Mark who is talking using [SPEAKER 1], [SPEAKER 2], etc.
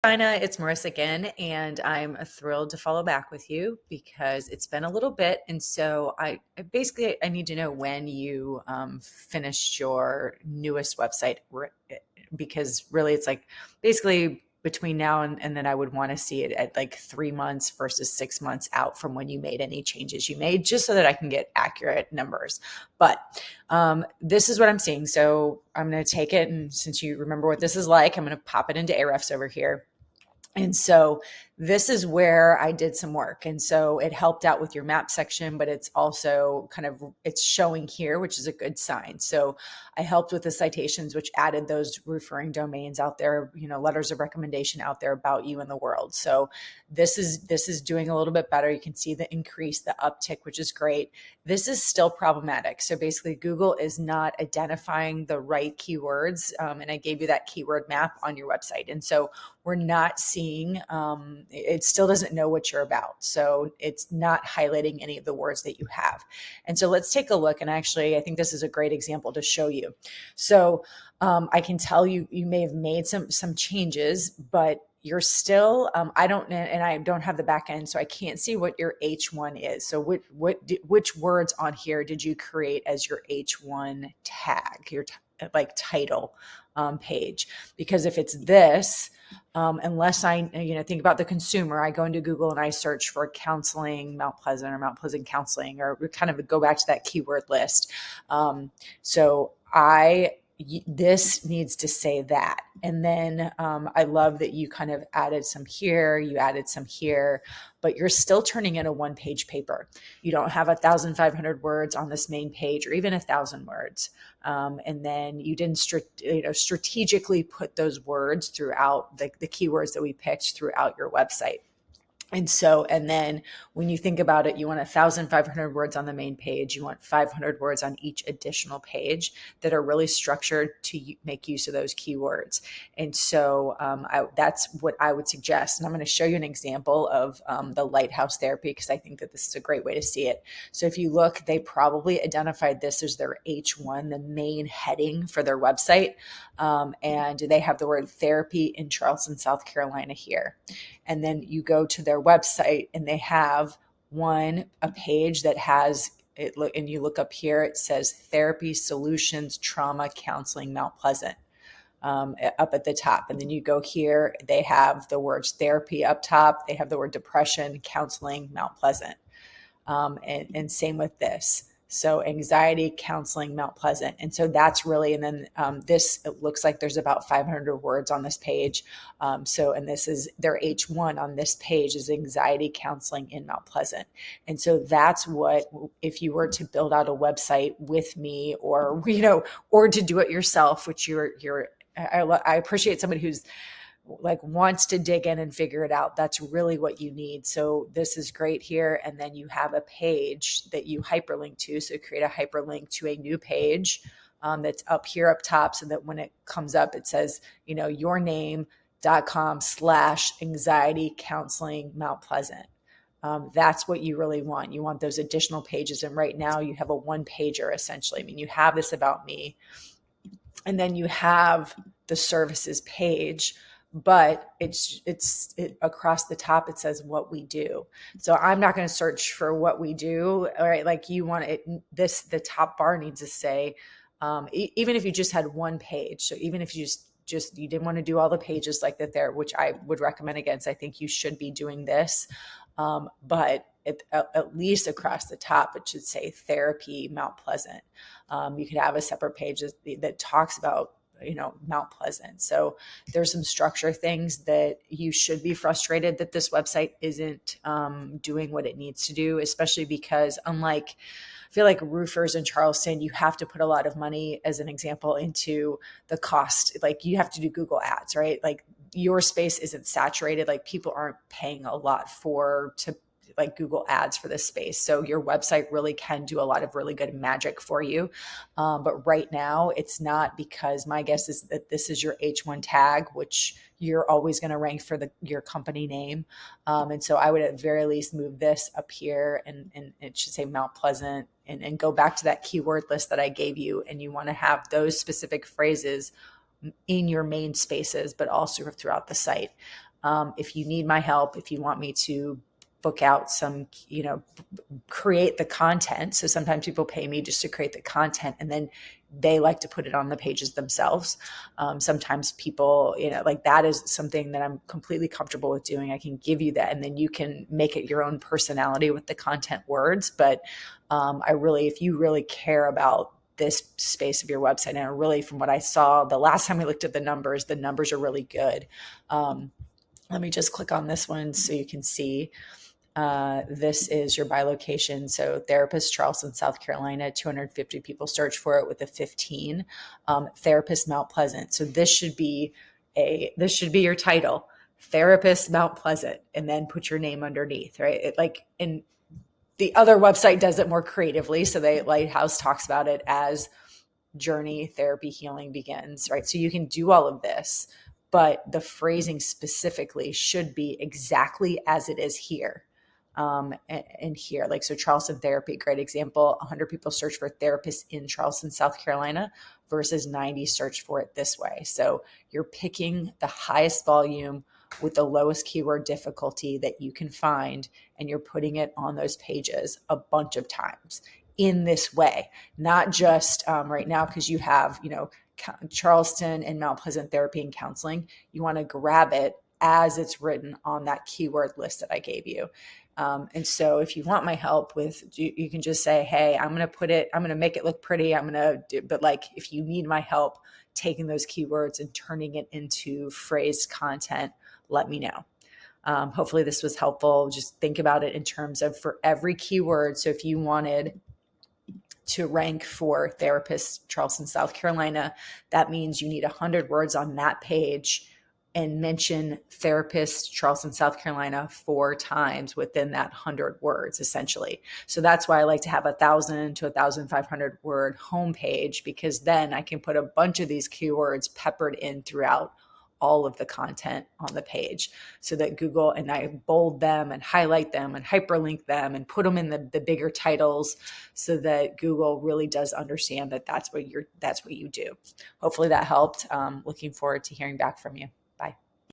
[SPEAKER 1] Dinah, it's Marissa again, and I'm thrilled to follow back with you because it's been a little bit, and so I need to know when you finished your newest website, because really it's like basically between now and then I would want to see it at like 3 months versus 6 months out from when you made any changes you made, just so that I can get accurate numbers. But this is what I'm seeing. So I'm going to take it, and since you remember what this is like, I'm going to pop it into Ahrefs over here. And so this is where I did some work. And so it helped out with your map section, but it's also kind of, it's showing here, which is a good sign. So I helped with the citations, which added those referring domains out there, letters of recommendation out there about you in the world. So this is doing a little bit better. You can see the increase, the uptick, which is great. This is still problematic. So basically Google is not identifying the right keywords. And I gave you that keyword map on your website. And so we're not seeing, it still doesn't know what you're about. So it's not highlighting any of the words that you have. And so let's take a look. And actually, I think this is a great example to show you. So I can tell you may have made some changes, but you're still, I don't have the back end, so I can't see what your H1 is. So which words on here did you create as your H1 tag, your like title page? Because if it's this, unless I, think about the consumer, I go into Google and I search for counseling Mount Pleasant or Mount Pleasant counseling, or we kind of go back to that keyword list. So this needs to say that. And then I love that you kind of added some here, you added some here, but you're still turning in a one-page paper. You don't have 1,500 words on this main page, or even 1,000 words. And then you didn't strategically put those words throughout the keywords that we picked throughout your website. And then when you think about it, you want 1,500 words on the main page. You want 500 words on each additional page that are really structured to make use of those keywords. And so that's what I would suggest. And I'm going to show you an example of the lighthouse therapy, because I think that this is a great way to see it. So if you look, they probably identified this as their H1, the main heading for their website. And they have the word therapy in Charleston, South Carolina here. And then you go to their website and they have a page that has it, and you look up here, it says Therapy Solutions Trauma Counseling Mount Pleasant up at the top. And then you go here, they have the words therapy up top, they have the word depression counseling Mount Pleasant. And same with this. So anxiety counseling Mount Pleasant. And so that's really, and then it looks like there's about 500 words on this page. And this is their H1 on this page is anxiety counseling in Mount Pleasant. And so that's what, if you were to build out a website with me, or, or to do it yourself, which I appreciate somebody who's like wants to dig in and figure it out. That's really what you need. So this is great here. And then you have a page that you hyperlink to. So create a hyperlink to a new page that's up here up top, so that when it comes up, it says, yourname.com/anxiety counseling Mount Pleasant. That's what you really want. You want those additional pages. And right now you have a one pager essentially. I mean, you have this about me, and then you have the services page, but it's across the top, it says what we do. So I'm not going to search for what we do. All right. Like you want it, the top bar needs to say, even if you just had one page. So even if you you didn't want to do all the pages like that there, which I would recommend against, I think you should be doing this. But at least across the top, it should say therapy Mount Pleasant. You could have a separate page that talks about Mount Pleasant. So there's some structure things that you should be frustrated that this website isn't doing what it needs to do, especially because I feel like roofers in Charleston, you have to put a lot of money, as an example, into the cost. Like you have to do Google ads, right? Like your space isn't saturated. Like people aren't paying a lot to like Google ads for this space. So your website really can do a lot of really good magic for you. But right now it's not, because my guess is that this is your H1 tag, which you're always going to rank for your company name. And so I would at very least move this up here, and it should say Mount Pleasant, and go back to that keyword list that I gave you. And you want to have those specific phrases in your main spaces, but also throughout the site. If you need my help, if you want me to book out some, create the content. So sometimes people pay me just to create the content, and then they like to put it on the pages themselves. Sometimes people, like that is something that I'm completely comfortable with doing. I can give you that, and then you can make it your own personality with the content words. But if you really care about this space of your website, and really, from what I saw the last time we looked at the numbers are really good. Let me just click on this one so you can see. This is your by location. So therapist, Charleston, South Carolina, 250 people search for it with a 15. Therapist, Mount Pleasant. So this should be your title, therapist, Mount Pleasant, and then put your name underneath, right? And the other website does it more creatively. So Lighthouse talks about it as journey, therapy, healing begins, right? So you can do all of this, but the phrasing specifically should be exactly as it is here. And here, so Charleston therapy, great example. 100 people search for therapists in Charleston, South Carolina versus 90 search for it this way. So you're picking the highest volume with the lowest keyword difficulty that you can find, and you're putting it on those pages a bunch of times in this way, not just right now, because you have, Charleston and Mount Pleasant therapy and counseling. You want to grab it as it's written on that keyword list that I gave you. And so if you want my help you can just say, hey, I'm going to make it look pretty. But if you need my help taking those keywords and turning it into phrased content, let me know. Hopefully this was helpful. Just think about it in terms of for every keyword. So if you wanted to rank for therapist, Charleston, South Carolina, that means you need 100 words on that page and mention therapist, Charleston, South Carolina 4 times within that 100 words, essentially. So that's why I like to have 1,000 to 1,500 word homepage, because then I can put a bunch of these keywords peppered in throughout all of the content on the page, so that Google, and I bold them and highlight them and hyperlink them and put them in the bigger titles, so that Google really does understand that that's what you do. Hopefully that helped. Looking forward to hearing back from you.